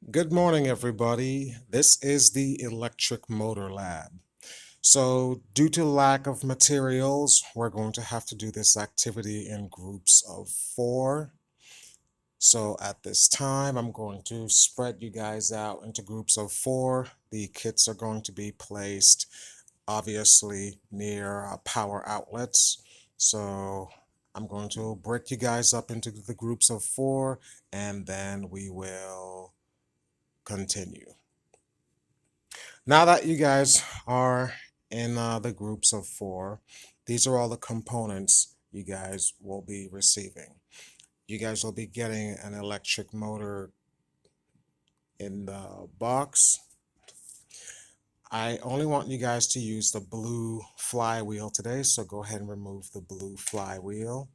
Good morning, everybody. This is the Electric Motor Lab. So, due to lack of materials, we're going to have to do this activity in groups of four. So, at this time, I'm going to spread you guys out into groups of four. The kits are going to be placed, obviously, near power outlets. So, I'm going to break you guys up into the groups of four, and then we will continue. Now that you guys are in the groups of four, these are all the components you guys will be receiving. You guys will be getting an electric motor in the box. I only want you guys to use the blue flywheel today, so go ahead and remove the blue flywheel.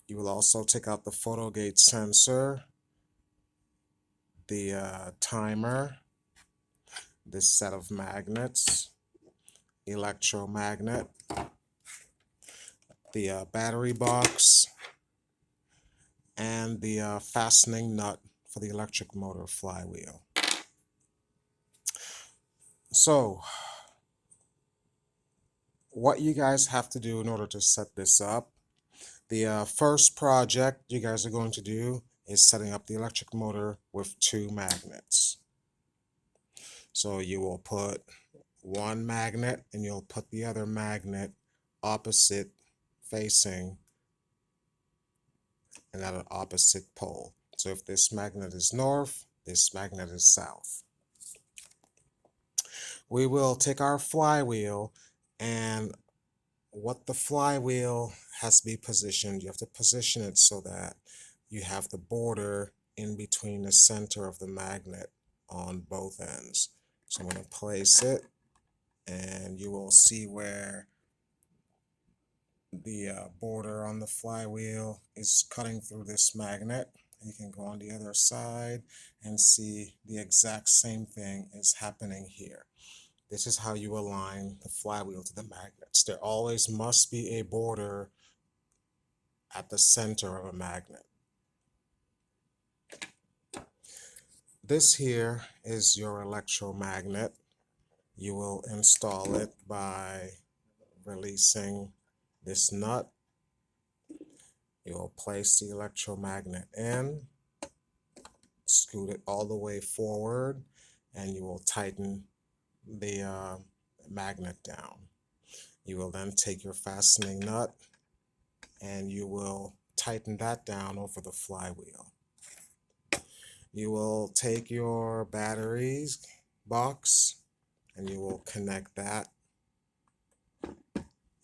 You will also take out the photogate sensor, the timer, this set of magnets, electromagnet, the battery box, and the fastening nut for the electric motor flywheel. So, what you guys have to do in order to set this up, the first project you guys are going to do is setting up the electric motor with two magnets. So you will put one magnet and you'll put the other magnet opposite facing and at an opposite pole. So if this magnet is north, this magnet is south. We will take our flywheel, and what the flywheel has to be positioned, you have to position it so that you have the border in between the center of the magnet on both ends. So I'm going to place it, and you will see where the border on the flywheel is cutting through this magnet. You can go on the other side and see the exact same thing is happening here. This is how you align the flywheel to the magnets. There always must be a border at the center of a magnet. This here is your electromagnet. You will install it by releasing this nut. You will place the electromagnet in, scoot it all the way forward, and you will tighten the magnet down. You will then take your fastening nut and you will tighten that down over the flywheel. You will take your batteries box and you will connect that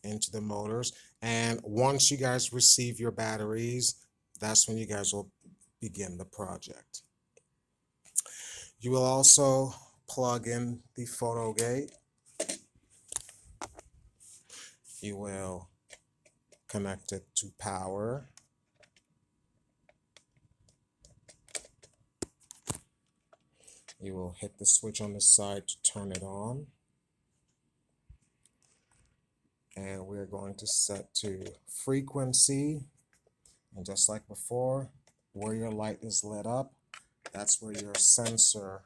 into the motors. And once you guys receive your batteries, that's when you guys will begin the project. You will also plug in the photogate. You will connect it to power. You will hit the switch on the side to turn it on. And we're going to set to frequency. And just like before, where your light is lit up, that's where your sensor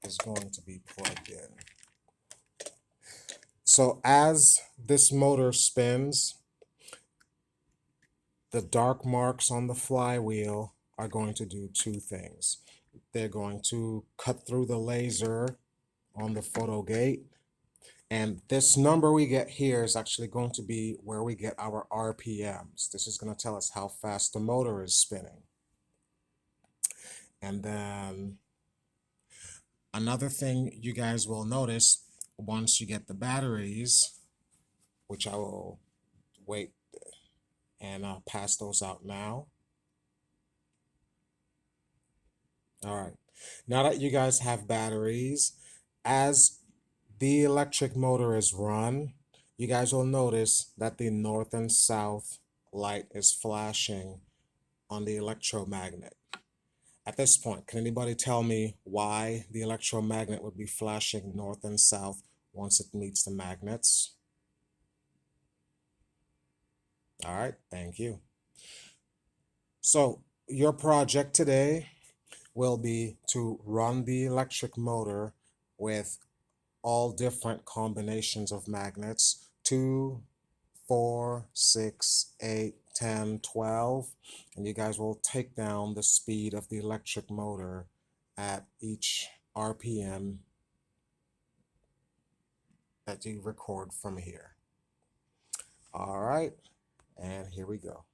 is going to be plugged in. So as this motor spins, the dark marks on the flywheel are going to do two things. They're going to cut through the laser on the photogate, and this number we get here is actually going to be where we get our RPMs. This is going to tell us how fast the motor is spinning. And then another thing you guys will notice once you get the batteries, which I will wait and pass those out now. All right. Now that you guys have batteries, as the electric motor is run, you guys will notice that the north and south light is flashing on the electromagnet. At this point, can anybody tell me why the electromagnet would be flashing north and south once it meets the magnets? All right, thank you. So your project today will be to run the electric motor with all different combinations of magnets, 2, 4, 6, 8, 10, 12, and you guys will take down the speed of the electric motor at each RPM that you record from here. All right, and here we go.